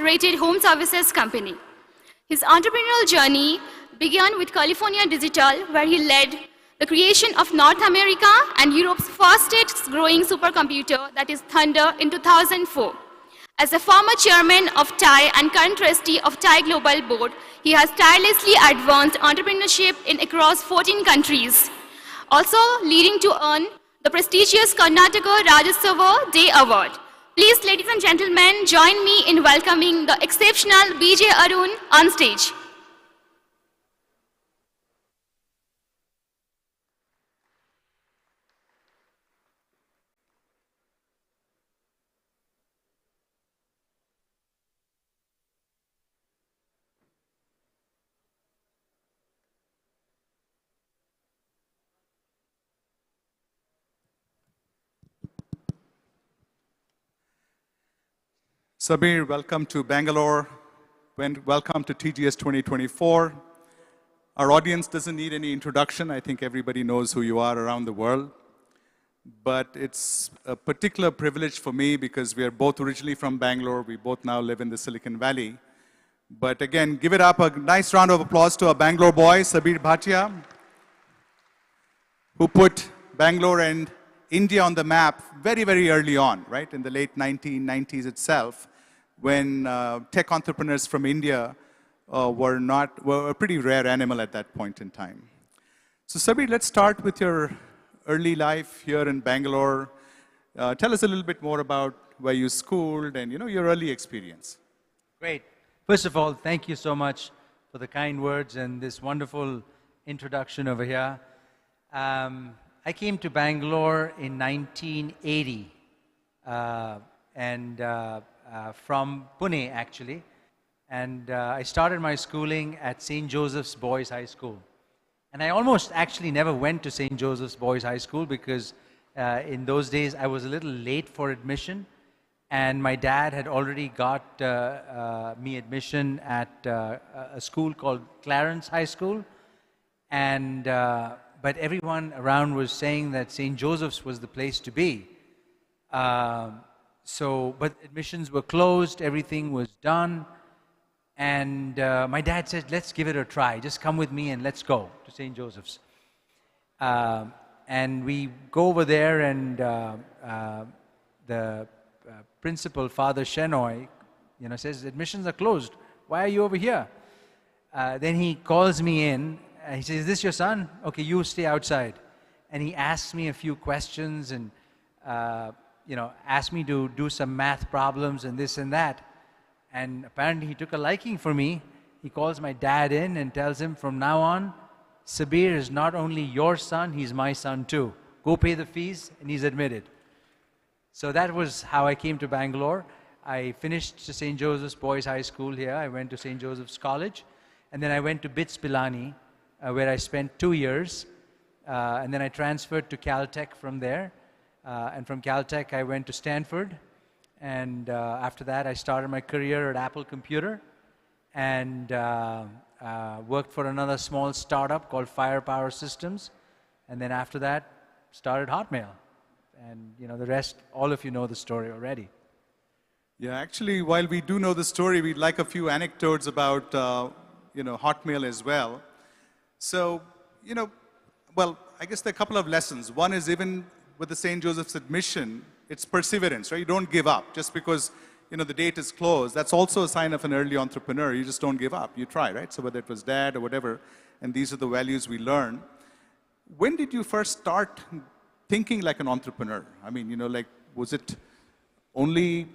integrated home services company. His entrepreneurial journey began with California Digital, where he led the creation of North America and Europe's fastest growing supercomputer, that is Thunder, in 2004. As a former chairman of TiE and current trustee of TiE Global Board, he has tirelessly advanced entrepreneurship in across 14 countries, also leading to earn the prestigious Karnataka Rajyotsava Day Award. Please, ladies and gentlemen, join me in welcoming the exceptional B.J. Arun on stage. Sabeer, welcome to Bangalore. Welcome to TGS 2024. Our audience doesn't need any introduction. I think everybody knows who you are around the world. But it's a particular privilege for me because we are both originally from Bangalore. We both now live in the Silicon Valley. But again, give it up, a nice round of applause to our Bangalore boy, Sabeer Bhatia, who put Bangalore and India on the map very, very early on, right? In the late 1990s itself, when tech entrepreneurs from India were a pretty rare animal at that point in time. So Sabeer, let's start with your early life here in Bangalore. Tell us a little bit more about where you schooled and your early experience. Great. First of all, thank you so much for the kind words and this wonderful introduction over here. I came to Bangalore in 1980 from Pune actually, and I started my schooling at St. Joseph's Boys High School. And I almost actually never went to St. Joseph's Boys High School because in those days I was a little late for admission, and my dad had already got me admission at a school called Clarence High School, and but everyone around was saying that St. Joseph's was the place to be. But admissions were closed, everything was done, and my dad said, let's give it a try. Just come with me and let's go to St. Joseph's. And we go over there, and the principal, Father Shenoy, says, admissions are closed. Why are you over here? Then he calls me in. He says, is this your son? Okay, you stay outside. And he asks me a few questions and, asked me to do some math problems and this and that. And apparently he took a liking for me. He calls my dad in and tells him, from now on, Sabeer is not only your son, he's my son too. Go pay the fees, and he's admitted. So that was how I came to Bangalore. I finished St. Joseph's Boys High School here. I went to St. Joseph's College. And then I went to BITS Pilani, where I spent 2 years, and then I transferred to Caltech from there, and from Caltech I went to Stanford, and after that I started my career at Apple Computer, and worked for another small startup called Firepower Systems, and then after that started Hotmail, and the rest, all of you know the story already. Yeah, actually, while we do know the story, we'd like a few anecdotes about Hotmail as well. So, well, I guess there are a couple of lessons. One is, even with the St. Joseph's admission, it's perseverance, right? You don't give up just because, the date is closed. That's also a sign of an early entrepreneur. You just don't give up. You try, right? So whether it was dad or whatever, and these are the values we learn. When did you first start thinking like an entrepreneur? I mean, was it only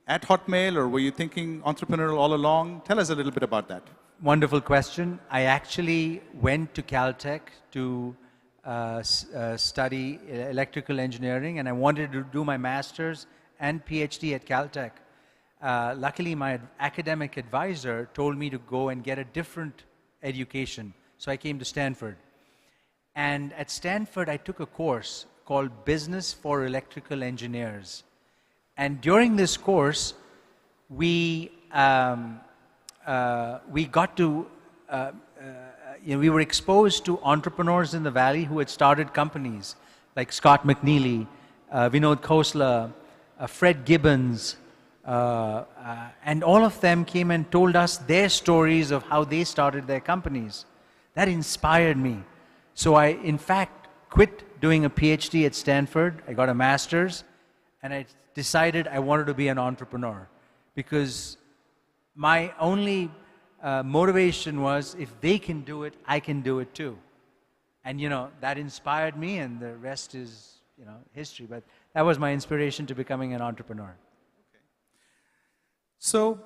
at Hotmail, or were you thinking entrepreneurial all along? Tell us a little bit about that. Wonderful question. I actually went to Caltech to study electrical engineering, and I wanted to do my master's and PhD at Caltech. Luckily, my academic advisor told me to go and get a different education, so I came to Stanford. And at Stanford, I took a course called Business for Electrical Engineers. And during this course, we got to, we were exposed to entrepreneurs in the Valley who had started companies like Scott McNeely, Vinod Khosla, Fred Gibbons, And all of them came and told us their stories of how they started their companies. That inspired me. So I, in fact, quit doing a PhD at Stanford. I got a master's, and I decided I wanted to be an entrepreneur, because my only motivation was, if they can do it, I can do it too. And that inspired me, and the rest is history. But that was my inspiration to becoming an entrepreneur. So,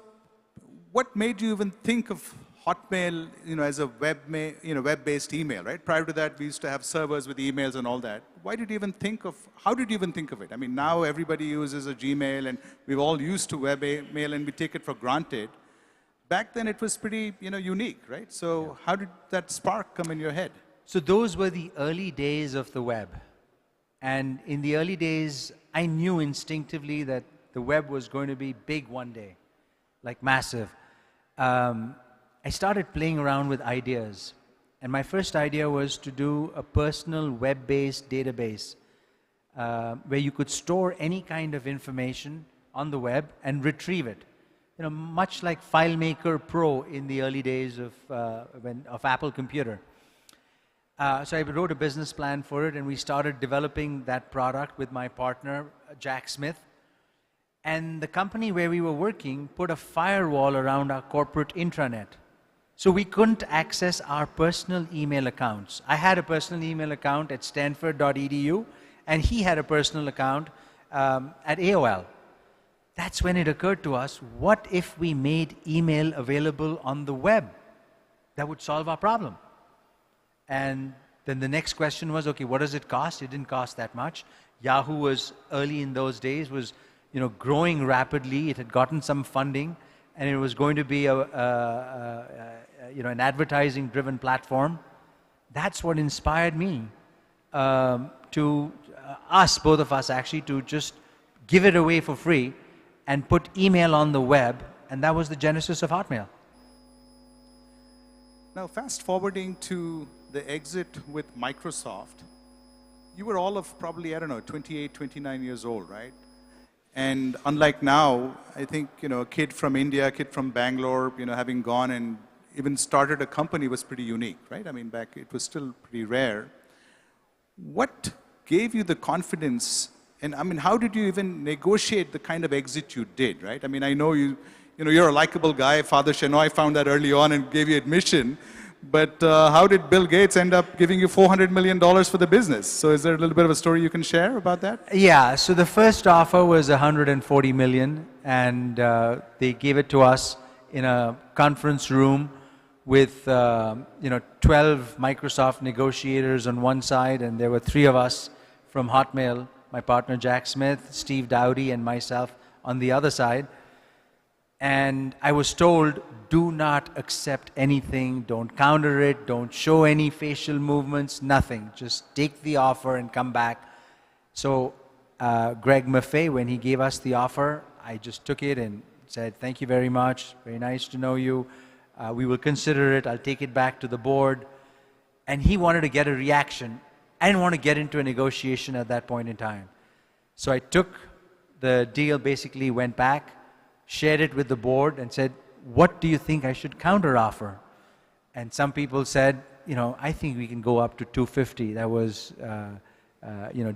what made you even think of Hotmail, as a web-based email, right? Prior to that, we used to have servers with emails and all that. Why did you even think of? How did you even think of it? I mean, now everybody uses a Gmail, and we've all used to web mail, and we take it for granted. Back then, it was pretty, unique, right? So, how did that spark come in your head? So those were the early days of the web. And in the early days, I knew instinctively that the web was going to be big one day, like massive. I started playing around with ideas. And my first idea was to do a personal web-based database where you could store any kind of information on the web and retrieve it. Much like FileMaker Pro in the early days of Apple Computer. So I wrote a business plan for it, and we started developing that product with my partner, Jack Smith. And the company where we were working put a firewall around our corporate intranet. So we couldn't access our personal email accounts. I had a personal email account at stanford.edu, and he had a personal account at AOL. That's when it occurred to us, what if we made email available on the web? That would solve our problem. And then the next question was, okay, what does it cost? It didn't cost that much. Yahoo was, early in those days, was growing rapidly. It had gotten some funding, and it was going to be an advertising-driven platform. That's what inspired me to both of us actually, to just give it away for free and put email on the web, and that was the genesis of Hotmail. Now, fast forwarding to the exit with Microsoft, you were all of probably, 28, 29 years old, right? And unlike now, I think, a kid from India, a kid from Bangalore, having gone and even started a company was pretty unique, right? I mean, back, it was still pretty rare. What gave you the confidence, and I mean, how did you even negotiate the kind of exit you did, right? I mean, I know you're a likable guy. Father Shenoy found that early on and gave you admission. But how did Bill Gates end up giving you $400 million for the business? So is there a little bit of a story you can share about that? Yeah, so the first offer was $140 million, and they gave it to us in a conference room with 12 Microsoft negotiators on one side, and there were 3 of us from Hotmail, my partner Jack Smith, Steve Dowdy, and myself on the other side. And I was told, do not accept anything, don't counter it, don't show any facial movements, nothing. Just take the offer and come back. So Greg Maffei, when he gave us the offer, I just took it and said, thank you very much, very nice to know you. We will consider it, I'll take it back to the board. And he wanted to get a reaction. I didn't want to get into a negotiation at that point in time. So I took the deal, basically went back, shared it with the board and said, what do you think I should counteroffer? And some people said, I think we can go up to 250. That was,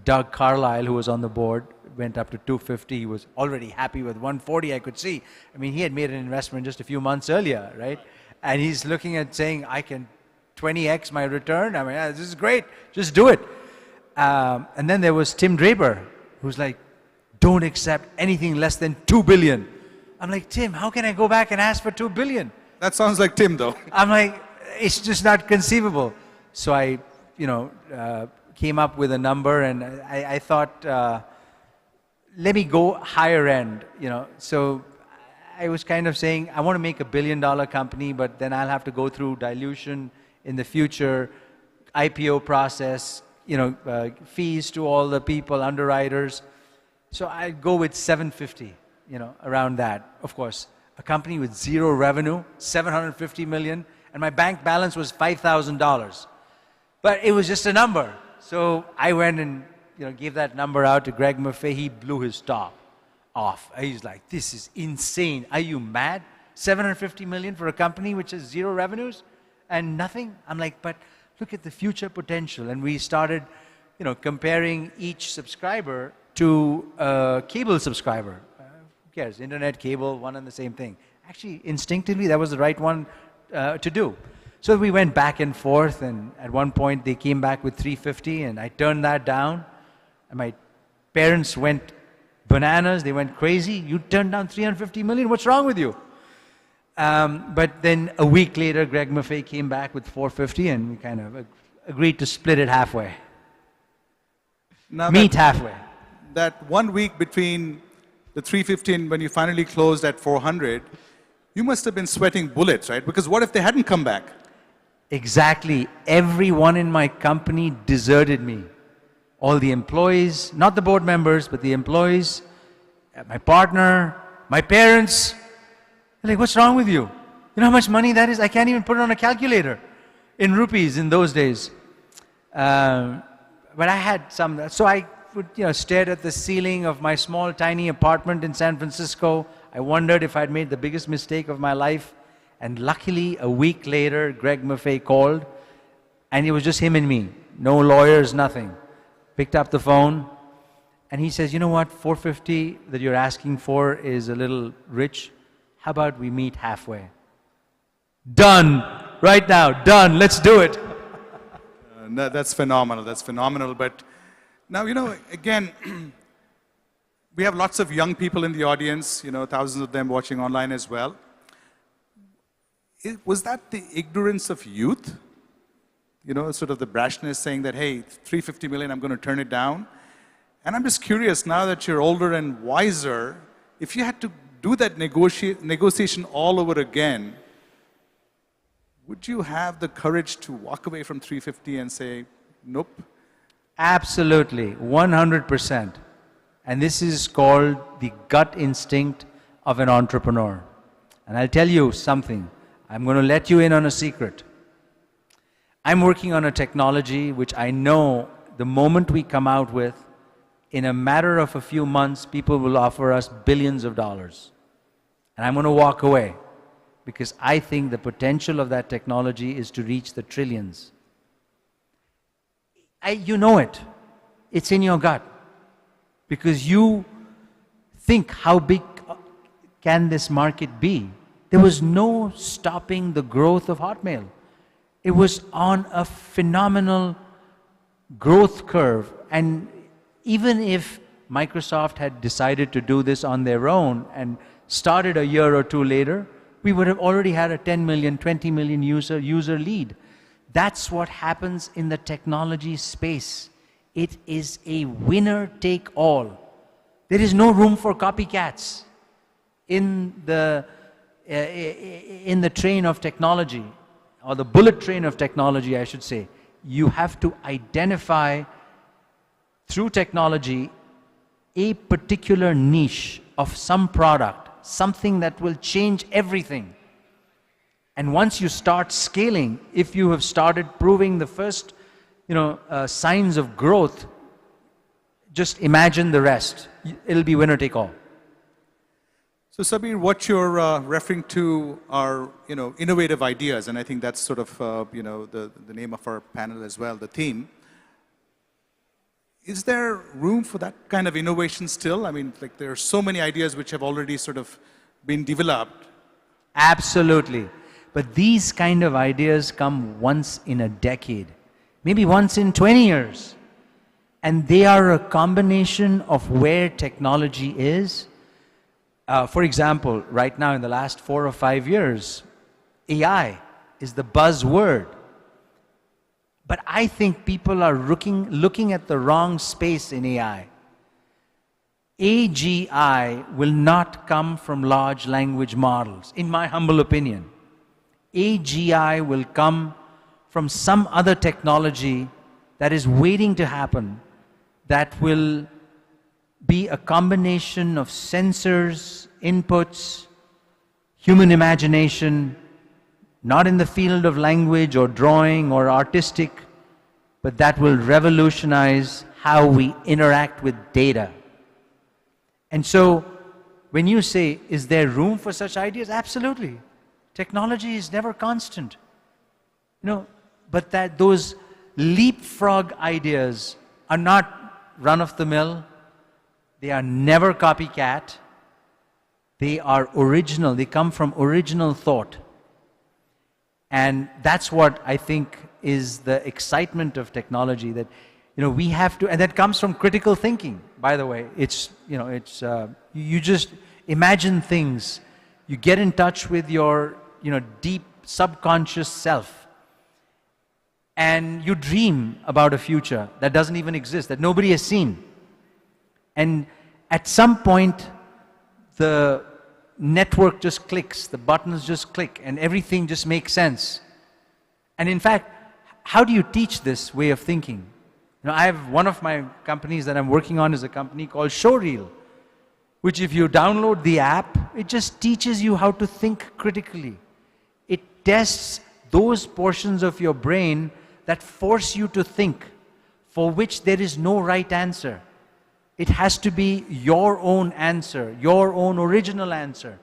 Doug Carlyle, who was on the board, went up to 250. He was already happy with 140, I could see. I mean, he had made an investment just a few months earlier, right? And he's looking at saying, I can 20x my return. I mean, this is great. Just do it. And then there was Tim Draper, who's like, don't accept anything less than $2 billion. I'm like, Tim, how can I go back and ask for $2 billion? That sounds like Tim, though. I'm like, it's just not conceivable. So I, came up with a number, and I thought, let me go higher end, So I was kind of saying, I want to make $1 billion company, but then I'll have to go through dilution in the future, IPO process, fees to all the people, underwriters. So I'd go with 750. Around that. Of course, a company with 0 revenue, 750 million, and my bank balance was $5,000. But it was just a number. So I went and gave that number out to Greg Maffei. He blew his top off. He's like, this is insane. Are you mad? 750 million for a company which has zero revenues and nothing? I'm like, but look at the future potential. And we started, comparing each subscriber to a cable subscriber. Who cares? Internet, cable, one and the same thing. Actually, instinctively, that was the right one to do. So we went back and forth, and at one point they came back with 350, and I turned that down. And my parents went bananas. They went crazy. You turned down 350 million? What's wrong with you? But then a week later, Greg Maffei came back with 450, and we kind of agreed to split it halfway. Now Meet halfway. That 1 week between the 350 and when you finally closed at 400, you must have been sweating bullets, right? Because what if they hadn't come back? Exactly. Everyone in my company deserted me. All the employees, not the board members, but the employees, my partner, my parents. They're like, what's wrong with you? You know how much money that is? I can't even put it on a calculator in rupees in those days. But I had some, so I would, stared at the ceiling of my small, tiny apartment in San Francisco. I wondered if I'd made the biggest mistake of my life. And luckily, a week later, Greg Maffei called, and it was just him and me. No lawyers, nothing. Picked up the phone, and he says, you know what, 450 that you're asking for is a little rich. How about we meet halfway? Done. Right now, done. Let's do it. That's phenomenal. That's phenomenal. But now, again, we have lots of young people in the audience, thousands of them watching online as well. Was that the ignorance of youth? Sort of the brashness saying that, hey, 350 million, I'm going to turn it down. And I'm just curious, now that you're older and wiser, if you had to do that negotiation all over again, would you have the courage to walk away from 350 and say, nope? Absolutely, 100%. And this is called the gut instinct of an entrepreneur. And I'll tell you something. I'm going to let you in on a secret. I'm working on a technology which I know the moment we come out with, in a matter of a few months, people will offer us billions of dollars. And I'm going to walk away because I think the potential of that technology is to reach the trillions. You know it. It's in your gut. Because you think, how big can this market be? There was no stopping the growth of Hotmail. It was on a phenomenal growth curve. And even if Microsoft had decided to do this on their own and started a year or two later, we would have already had a 10 million, 20 million user lead. That's what happens in the technology space. It is a winner take all. There is no room for copycats in the train of technology, or the bullet train of technology, I should say. You have to identify through technology a particular niche of some product, something that will change everything. And once you start scaling, if you have started proving the first signs of growth, just imagine the rest. It'll be winner take all. So Sabeer, what you're referring to are, innovative ideas, and I think that's sort of, the name of our panel as well, the theme. Is there room for that kind of innovation still? I mean, like there are so many ideas which have already sort of been developed. Absolutely. But these kind of ideas come once in a decade, maybe once in 20 years. And they are a combination of where technology is. For example, right now in the last 4 or 5 years, AI is the buzzword. But I think people are looking at the wrong space in AI. AGI will not come from large language models, in my humble opinion. AGI will come from some other technology that is waiting to happen, that will be a combination of sensors, inputs, human imagination, not in the field of language or drawing or artistic, but that will revolutionize how we interact with data. And so when you say, is there room for such ideas? Absolutely. Technology is never constant. But that those leapfrog ideas are not run-of-the-mill. They are never copycat. They are original. They come from original thought. And that's what I think is the excitement of technology, that we have to, and that comes from critical thinking, by the way. You just imagine things. You get in touch with your deep subconscious self, and you dream about a future that doesn't even exist, that nobody has seen. And at some point, the network just clicks, the buttons just click, and everything just makes sense. And in fact, how do you teach this way of thinking? I have one of my companies that I'm working on is a company called Showreel, which if you download the app, it just teaches you how to think critically. It tests those portions of your brain that force you to think, for which there is no right answer. It has to be your own answer, your own original answer.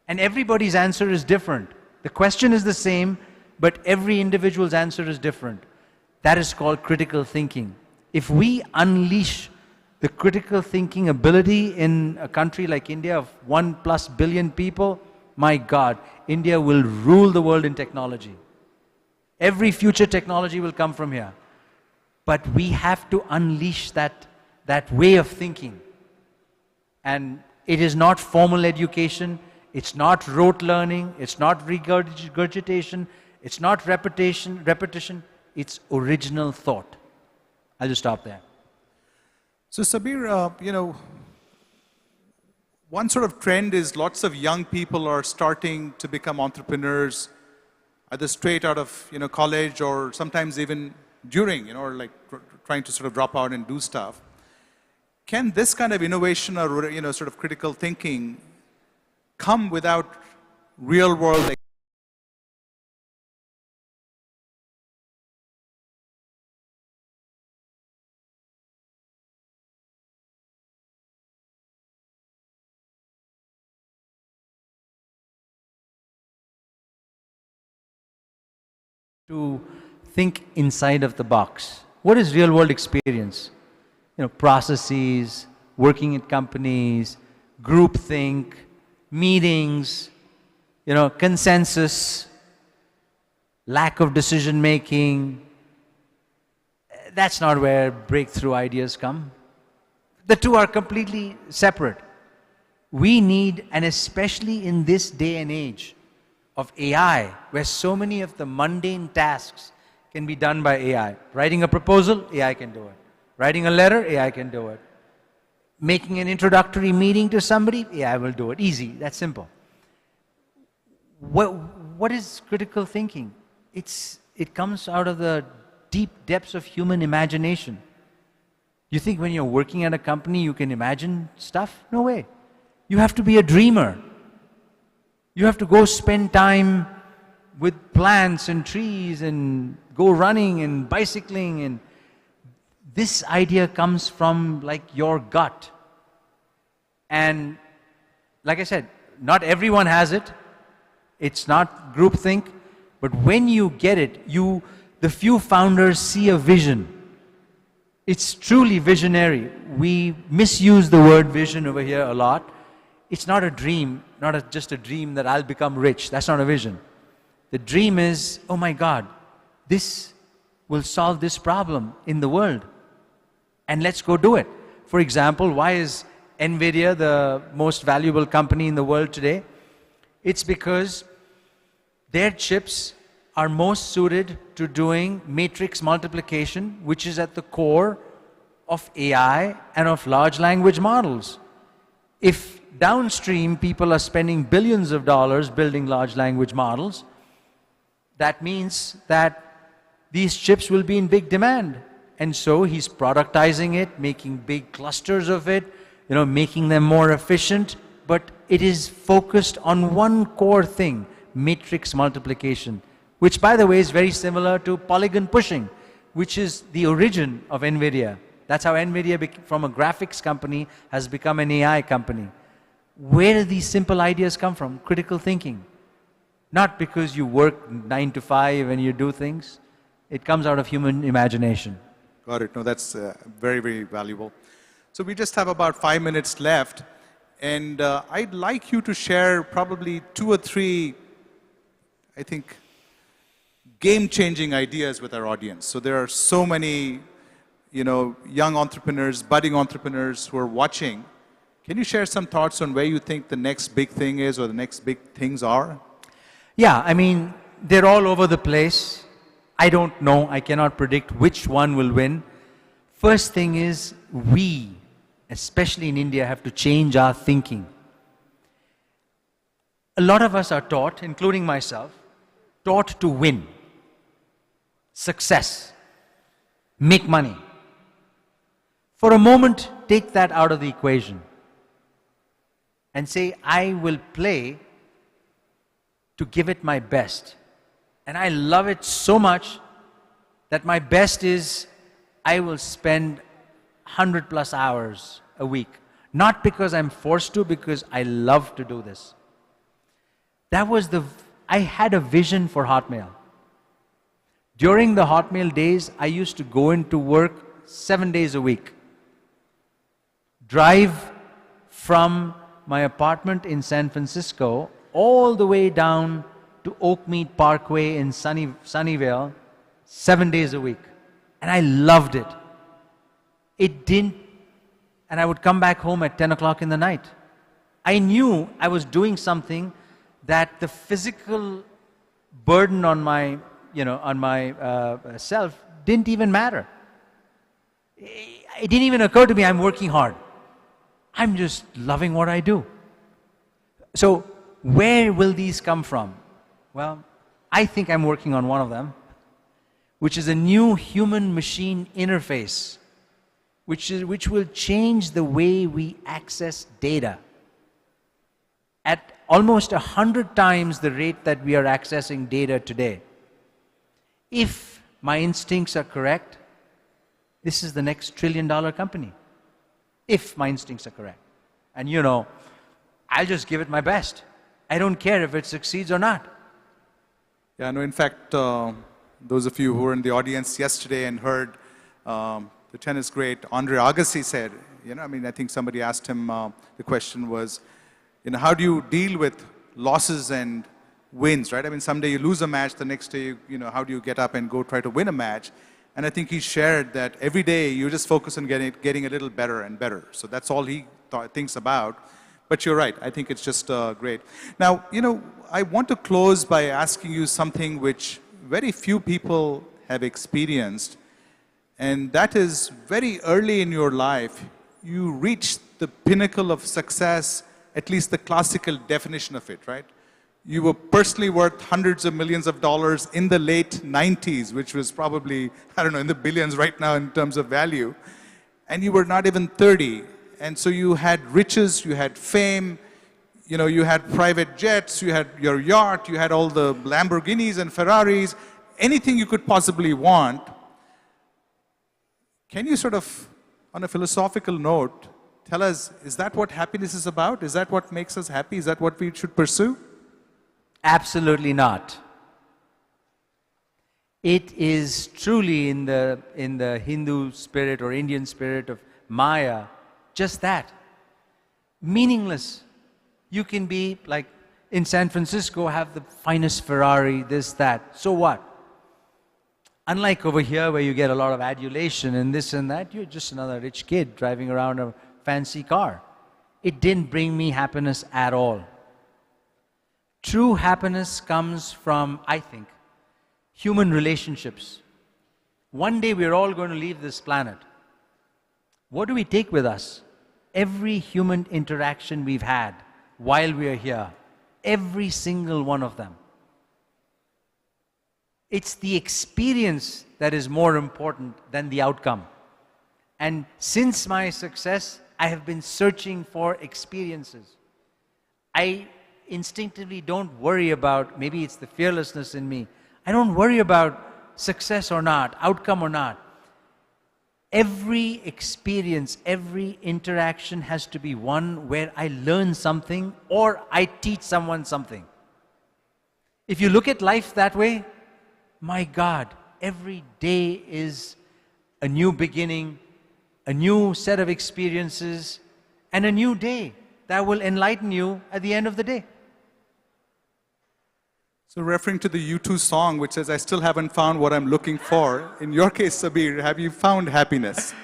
And everybody's answer is different. The question is the same, but every individual's answer is different. That is called critical thinking. If we unleash the critical thinking ability in a country like India of 1+ billion people, my God, India will rule the world in technology. Every future technology will come from here. But we have to unleash that way of thinking. And it is not formal education, it's not rote learning, it's not regurgitation, it's not repetition, it's original thought. I'll just stop there. So Sabeer, one sort of trend is lots of young people are starting to become entrepreneurs, either straight out of college or sometimes even during, or like trying to sort of drop out and do stuff. Can this kind of innovation or sort of critical thinking come without real world to think inside of the box? What is real world experience? Processes, working in companies, groupthink, meetings, consensus, lack of decision making. That's not where breakthrough ideas come. The two are completely separate. We need, and especially in this day and age of AI, where so many of the mundane tasks can be done by AI. Writing a proposal, AI can do it. Writing a letter, AI can do it. Making an introductory meeting to somebody, AI will do it. Easy, that's simple. What is critical thinking? It comes out of the deep depths of human imagination. You think when you're working at a company you can imagine stuff? No way. You have to be a dreamer. You have to go spend time with plants and trees and go running and bicycling, and this idea comes from like your gut. And like I said, not everyone has it. It's not groupthink, but when you get it, the few founders see a vision. It's truly visionary. We misuse the word vision over here a lot. It's not a dream, just a dream that I'll become rich. That's not a vision. The dream is, oh my God, this will solve this problem in the world. And let's go do it. For example, why is NVIDIA the most valuable company in the world today? It's because their chips are most suited to doing matrix multiplication, which is at the core of AI and of large language models. If downstream people are spending billions of dollars building large language models, that means that these chips will be in big demand. And so he's productizing it, making big clusters of it, making them more efficient. But it is focused on one core thing, matrix multiplication, which by the way is very similar to polygon pushing, which is the origin of NVIDIA. That's how NVIDIA, from a graphics company, has become an AI company. Where do these simple ideas come from? Critical thinking. Not because you work 9 to 5 and you do things. It comes out of human imagination. Got it. No, that's very, very valuable. So we just have about 5 minutes left. And I'd like you to share probably 2 or 3, I think, game-changing ideas with our audience. So there are so many, young entrepreneurs, budding entrepreneurs who are watching. Can you share some thoughts on where you think the next big thing is or the next big things are? Yeah, I mean, they're all over the place. I don't know. I cannot predict which one will win. First thing is, we, especially in India, have to change our thinking. A lot of us are taught, including myself, taught to win, success, make money. For a moment, take that out of the equation and say, I will play to give it my best. And I love it so much that my best is I will spend 100 plus hours a week. Not because I'm forced to, because I love to do this. I had a vision for Hotmail. During the Hotmail days, I used to go into work 7 days a week. Drive from my apartment in San Francisco all the way down to Oakmead Parkway in Sunnyvale 7 days a week. And I loved it. And I would come back home at 10 o'clock in the night. I knew I was doing something that the physical burden on my, self didn't even matter. It didn't even occur to me I'm working hard. I'm just loving what I do. So where will these come from? Well, I think I'm working on one of them, which is a new human-machine interface, which will change the way we access data at almost 100 times the rate that we are accessing data today. If my instincts are correct, this is the next trillion-dollar company. If my instincts are correct. And I'll just give it my best. I don't care if it succeeds or not. Yeah, no, in fact, those of you who were in the audience yesterday and heard the tennis great Andre Agassi said, I think somebody asked him, the question was, how do you deal with losses and wins, right? I mean, someday you lose a match, the next day, how do you get up and go try to win a match? And I think he shared that every day you just focus on getting a little better and better. So that's all he thinks about. But you're right, I think it's just great. Now, I want to close by asking you something which very few people have experienced. And that is, very early in your life, you reached the pinnacle of success, at least the classical definition of it, right? You were personally worth hundreds of millions of dollars in the late 90s, which was probably, in the billions right now in terms of value. And you were not even 30. And so you had riches, you had fame, you had private jets, you had your yacht, you had all the Lamborghinis and Ferraris, anything you could possibly want. Can you sort of, on a philosophical note, tell us, is that what happiness is about? Is that what makes us happy? Is that what we should pursue? Absolutely not. It is truly in the Hindu spirit or Indian spirit of Maya, just that. Meaningless. You can be like in San Francisco, have the finest Ferrari, this, that. So what? Unlike over here where you get a lot of adulation and this and that, you're just another rich kid driving around a fancy car. It didn't bring me happiness at all. True happiness comes from, I think, human relationships. One day we're all going to leave this planet. What do we take with us? Every human interaction we've had while we are here. Every single one of them. It's the experience that is more important than the outcome. And since my success, I have been searching for experiences. I instinctively don't worry about, maybe it's the fearlessness in me, I don't worry about success or not, outcome or not. Every experience, every interaction has to be one where I learn something or I teach someone something. If you look at life that way, my God, every day is a new beginning, a new set of experiences, and a new day that will enlighten you at the end of the day. So referring to the U2 song, which says, I still haven't found what I'm looking for, in your case, Sabeer, have you found happiness?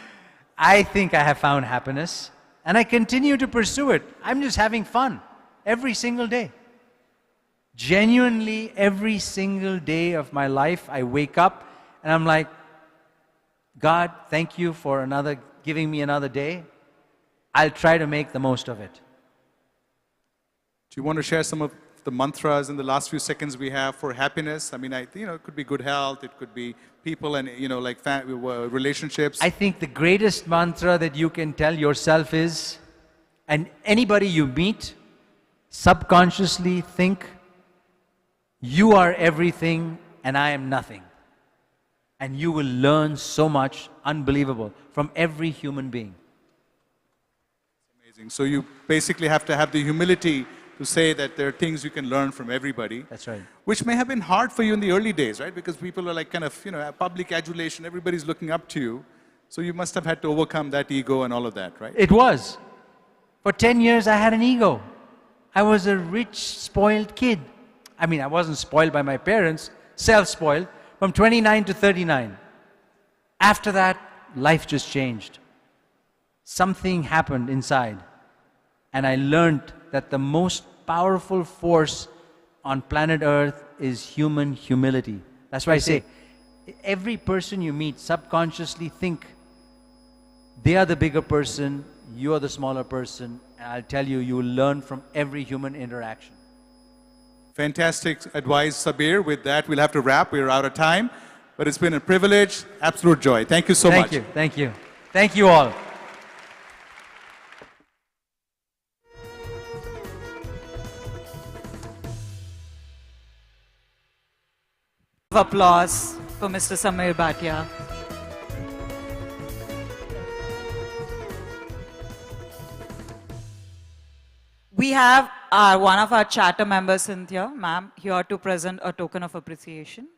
I think I have found happiness, and I continue to pursue it. I'm just having fun every single day. Genuinely, every single day of my life, I wake up and I'm like, God, thank you for giving me another day. I'll try to make the most of it. Do you want to share some of the mantras in the last few seconds we have for happiness? I mean, it could be good health, it could be people and, like relationships. I think the greatest mantra that you can tell yourself is, and anybody you meet, subconsciously think, you are everything and I am nothing. And you will learn so much unbelievable from every human being. Amazing. So you basically have to have the humility to say that there are things you can learn from everybody. That's right. Which may have been hard for you in the early days, right? Because people are like kind of, public adulation, everybody's looking up to you. So you must have had to overcome that ego and all of that, right? It was. For 10 years I had an ego. I was a rich, spoiled kid. I mean, I wasn't spoiled by my parents, self-spoiled, from 29 to 39. After that, life just changed. Something happened inside. And I learned that the most powerful force on planet Earth is human humility. That's why I say, every person you meet, subconsciously think, they are the bigger person, you are the smaller person, and I'll tell you, you will learn from every human interaction. Fantastic advice, Sabeer. With that, we'll have to wrap. We're out of time. But it's been a privilege, absolute joy. Thank you so much. Thank you. Thank you. Thank you all. Applause for Mr. Sabeer Bhatia. We have one of our charter members, Cynthia, ma'am, here to present a token of appreciation.